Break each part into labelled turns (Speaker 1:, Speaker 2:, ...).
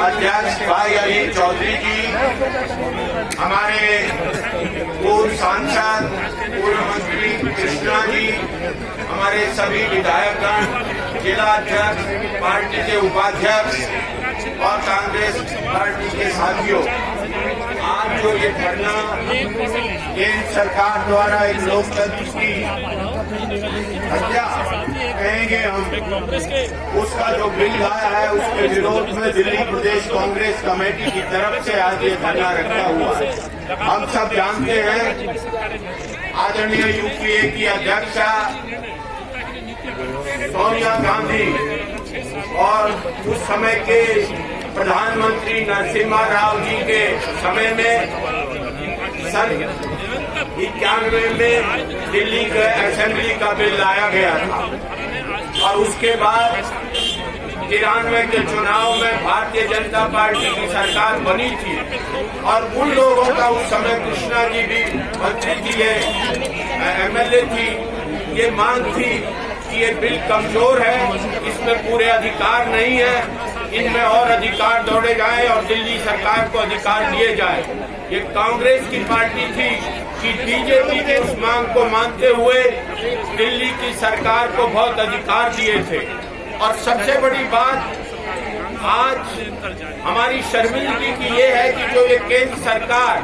Speaker 1: अध्यक्ष भाई अली चौधरी जी, हमारे पूर्व सांसद पूर्व मंत्री कृष्णा जी, हमारे सभी विधायकगण, जिला अध्यक्ष, पार्टी के उपाध्यक्ष और कांग्रेस पार्टी के साथियों, आज जो ये धरना केंद्र सरकार द्वारा एक लोकतंत्र की हत्या कहेंगे हम, उसका जो बिल आया है उसके विरोध में दिल्ली प्रदेश कांग्रेस कमेटी की तरफ से आज ये धरना रखा हुआ है। हम सब जानते हैं आदरणीय यूपीए की अध्यक्षा सोनिया गांधी और उस समय के प्रधानमंत्री नरसिम्हा राव जी के समय में सन 91 में दिल्ली के असेंबली का बिल लाया गया था और उसके बाद 93 के चुनाव में भारतीय जनता पार्टी की सरकार बनी थी और उन लोगों का उस समय कृष्णा जी भी मंत्री थी, एमएलए थी, ये मांग थी कि ये बिल कमजोर है, इसमें पूरे अधिकार नहीं है, इनमें और अधिकार दौड़े जाए और दिल्ली सरकार को अधिकार दिए जाए। ये कांग्रेस की पार्टी थी कि बीजेपी ने उस मांग को मानते हुए दिल्ली की सरकार को बहुत अधिकार दिए थे। और सबसे बड़ी बात आज हमारी शर्मिंदगी की ये है कि जो ये केंद्र सरकार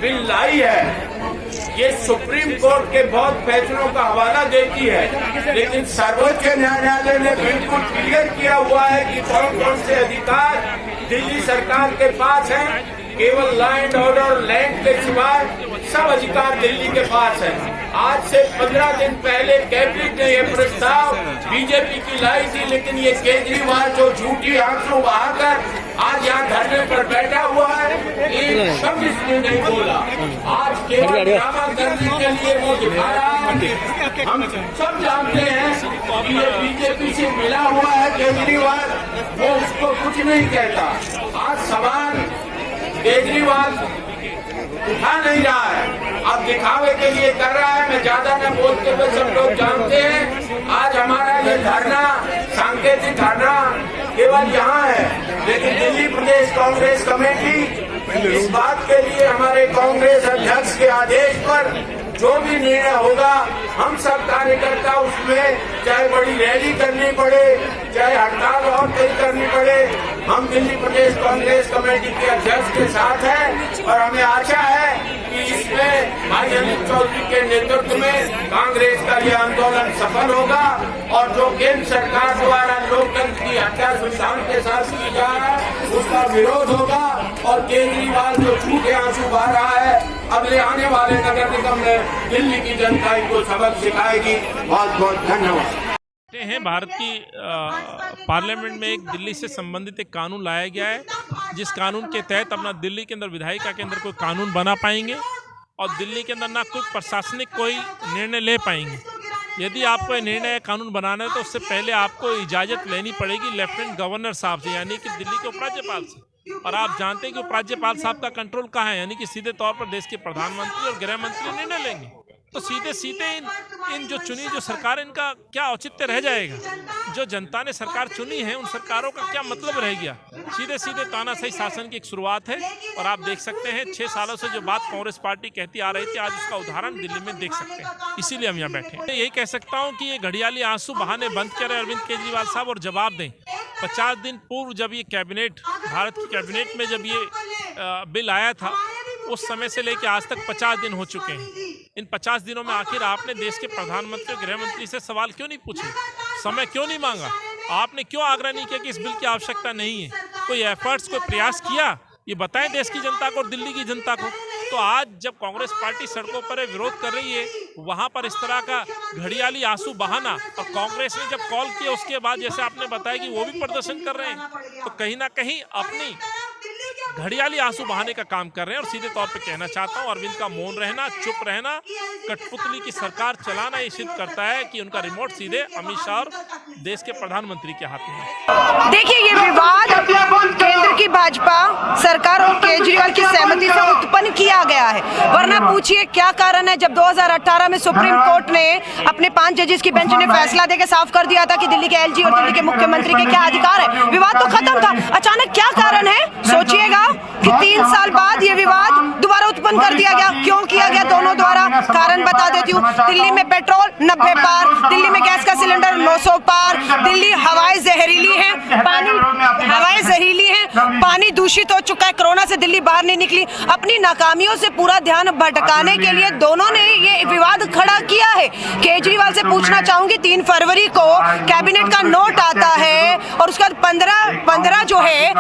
Speaker 1: बिल लाई है ये सुप्रीम कोर्ट के बहुत फैसलों का हवाला देती है, लेकिन सर्वोच्च न्यायालय ने बिल्कुल क्लियर किया हुआ है कि कौन कौन से अधिकार दिल्ली सरकार के पास हैं। केवल लॉ एंड ऑर्डर लैंड के सिवाय सब अधिकार दिल्ली के पास है। आज से 15 दिन पहले कैबिनेट ने यह प्रस्ताव बीजेपी की लाई थी, लेकिन ये केजरीवाल जो झूठी आंसू बहाकर आज यहाँ धरने पर बैठा हुआ है, एक शब्द इसने नहीं बोला। आज केवल ड्रामा करने के लिए वो दिखा रहा है। हम सब जानते हैं कि ये बीजेपी से मिला हुआ है केजरीवाल, वो उसको कुछ नहीं कहता। आज सवाल केजरीवाल उठा नहीं रहा है, अब दिखावे के लिए कर रहा है। मैं ज्यादा न बोलते हुए सब लोग जानते हैं आज हमारा ये धरना सांकेतिक धरना केवल यहाँ है, लेकिन दिल्ली प्रदेश कांग्रेस कमेटी इस बात के लिए हमारे कांग्रेस अध्यक्ष के आदेश पर जो भी निर्णय होगा हम सब कार्यकर्ता उसमें, चाहे बड़ी रैली करनी पड़े, चाहे हड़ताल और कहीं करनी पड़े, हम दिल्ली प्रदेश कांग्रेस कमेटी के अध्यक्ष के साथ हैं और हमें आशा है कि इसमें भाई अनिल चौधरी के नेतृत्व में कांग्रेस का यह आंदोलन सफल होगा और जो केंद्र सरकार द्वारा लोकतंत्र की हत्या संविधान के साथ की जा रहा है उसका विरोध होगा और केजरीवाल जो झूठे आंसू बहा रहा है अगले आने वाले नगर निगम में दिल्ली की जनता इनको सबक सिखाएगी। बहुत बहुत धन्यवाद।
Speaker 2: हैं भारत की पार्लियामेंट में एक दिल्ली से संबंधित एक कानून लाया गया है, जिस कानून के तहत अपना दिल्ली के अंदर विधायिका के अंदर कोई कानून बना पाएंगे और दिल्ली के अंदर ना कोई प्रशासनिक कोई निर्णय ले पाएंगे। यदि आपको निर्णय कानून बनाना है तो उससे पहले आपको इजाज़त लेनी पड़ेगी लेफ्टिनेंट गवर्नर साहब से, यानी कि दिल्ली के उपराज्यपाल से। और आप जानते हैं कि उपराज्यपाल साहब का कंट्रोल कहाँ है, यानी कि सीधे तौर पर देश के प्रधानमंत्री और गृह मंत्री निर्णय लेंगे। तो सीधे सीधे इन जो चुनी जो सरकार, इनका क्या औचित्य रह जाएगा? जो जनता ने सरकार चुनी है उन सरकारों का क्या मतलब रह गया? सीधे सीधे तानाशाही शासन की एक शुरुआत है और आप देख सकते हैं 6 सालों से जो बात कांग्रेस पार्टी कहती आ रही थी, आज उसका उदाहरण दिल्ली में देख सकते हैं। इसीलिए हम यहाँ बैठे हैं। यही कह सकता हूँ कि ये घड़ियाली आंसू बहाने बंद करें अरविंद केजरीवाल साहब और जवाब दें। 50 दिन पूर्व जब ये कैबिनेट, भारत की कैबिनेट में जब ये बिल आया था, उस समय से लेकर आज तक 50 दिन हो चुके हैं। इन 50 दिनों में आखिर आपने देश के प्रधानमंत्री और गृह मंत्री से सवाल क्यों नहीं पूछे? समय क्यों नहीं मांगा? आपने क्यों आग्रह नहीं किया कि इस बिल की आवश्यकता नहीं है? कोई एफर्ट्स, कोई प्रयास किया? ये बताएं देश की जनता को और दिल्ली की जनता को। तो आज जब कांग्रेस पार्टी सड़कों पर विरोध कर रही है, वहां पर इस तरह का घड़ियाली आंसू बहाना, और कांग्रेस ने जब कॉल किया उसके बाद जैसे आपने बताया कि वो भी प्रदर्शन कर रहे हैं, तो कहीं ना कहीं अपनी घड़ियाली आंसू बहाने का काम कर रहे हैं। और सीधे तौर पे कहना चाहता हूं, अरविंद का मौन रहना, चुप रहना, कठपुतली की सरकार चलाना ये सिद्ध करता है कि उनका रिमोट सीधे अमित शाह और देश के प्रधानमंत्री के हाथ में है।
Speaker 3: देखिए, ये विवाद केंद्र की भाजपा सरकार और केजरीवाल की सहमति से उत्पन्न किया गया है, वरना पूछिए क्या कारण है। जब 2018 में सुप्रीम कोर्ट ने अपने 5 जजेस की बेंच ने फैसला देकर साफ कर दिया था कि दिल्ली के एलजी और दिल्ली के मुख्यमंत्री के क्या अधिकार है, विवाद तो खत्म था। अचानक क्या कारण है सोचिएगा कि 3 साल बाद ये विवाद दोबारा उत्पन्न कर दिया गया। क्यों किया गया दोनों द्वारा, कारण बता देती हूँ। दिल्ली में पेट्रोल 90 पार, दिल्ली में गैस का सिलेंडर 900 पार, दिल्ली हवाएं जहरीली हैं, हवाएं जहरीली हैं, पानी दूषित हो चुका है, कोरोना से दिल्ली बाहर नहीं निकली। अपनी नाकामियों से पूरा ध्यान भटकाने के लिए दोनों ने ये विवाद खड़ा किया है। केजरीवाल से पूछना चाहूंगी, 3 फरवरी को कैबिनेट का नोट आता है और उसके बाद 15 जो है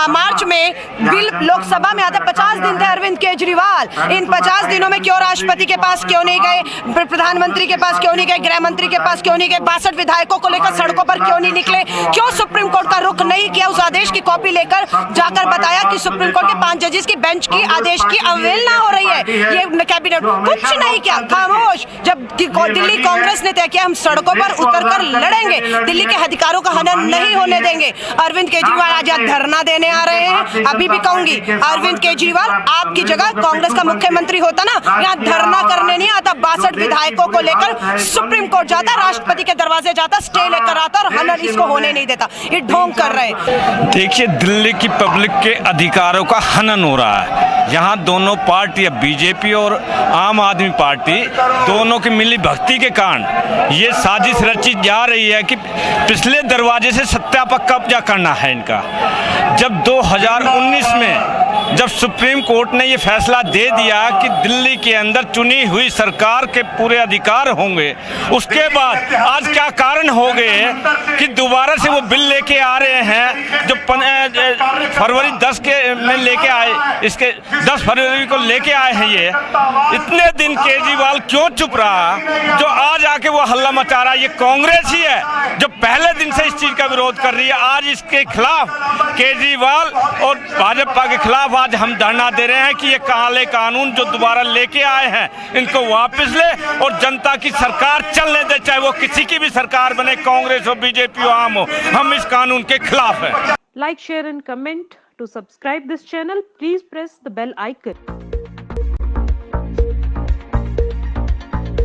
Speaker 3: मार्च में बिल लोकसभा में आता है। 50 दिन थे अरविंद केजरीवाल, इन 50 दिनों में क्यों राष्ट्रपति के पास क्यों नहीं गए, प्रधानमंत्री के पास क्यों नहीं गए, गृह मंत्री के पास क्यों नहीं गए, 62 विधायकों को लेकर सड़कों पर क्यों नहीं निकले, क्यों सुप्रीम कोर्ट का रुख नहीं किया, उस आदेश की कॉपी लेकर जाकर बताया कि सुप्रीम कोर्ट के 5 जजेस की बेंच की आदेश की अवहेलना हो रही है। ये कैबिनेट कुछ नहीं किया, खामोश। जब दिल्ली कांग्रेस ने तय किया हम सड़कों पर उतरकर लड़ेंगे, दिल्ली के अधिकारों का हनन नहीं होने देंगे। अरविंद केजरीवाल आज यहाँ धरना देने आ रहे हैं। अभी भी कहूंगी, अरविंद केजरीवाल आपकी जगह कांग्रेस का मुख्यमंत्री होता ना, यहाँ धरना करने नहीं आता, 62 विधायकों को लेकर सुप्रीम कोर्ट जाता, राष्ट्रपति के दरवाजे जाता, स्टे लेकर आता और हनन इसको होने नहीं देता। ये ढोंग कर रहे हैं।
Speaker 4: देखिए, दिल्ली की पब्लिक के अधिकारों का हनन हो रहा है। यहाँ दोनों पार्टी, बीजेपी और आम आदमी पार्टी, दोनों की मिली भक्ति के कारण ये साजिश रची जा रही है कि पिछले दरवाजे से सत्ता पर कब्जा करना है इनका। जब 2019 में जब सुप्रीम कोर्ट ने ये फैसला दे दिया कि दिल्ली के अंदर चुनी हुई सरकार के पूरे अधिकार होंगे, उसके बाद आज क्या कारण हो गए कि दोबारा से वो बिल लेके आ रहे हैं जो फरवरी 10 के में लेके आए, इसके 10 फरवरी को लेके आए हैं। ये इतने दिन केजरीवाल क्यों चुप रहा, जो आज आके वो हल्ला मचा रहा है? ये कांग्रेस ही है जो पहले दिन से इस चीज का विरोध कर रही है। आज इसके खिलाफ केजरीवाल और भाजपा के खिलाफ आज हम धरना दे रहे हैं कि ये काले कानून जो दोबारा लेके आए हैं इनको वापस ले और जनता की सरकार चलने दे, चाहे वो किसी की भी सरकार बने, कांग्रेस हो, बीजेपी हो, आम हो। हम इस कानून के खिलाफ है।
Speaker 5: Like, share and comment. To subscribe this channel, please press the bell icon.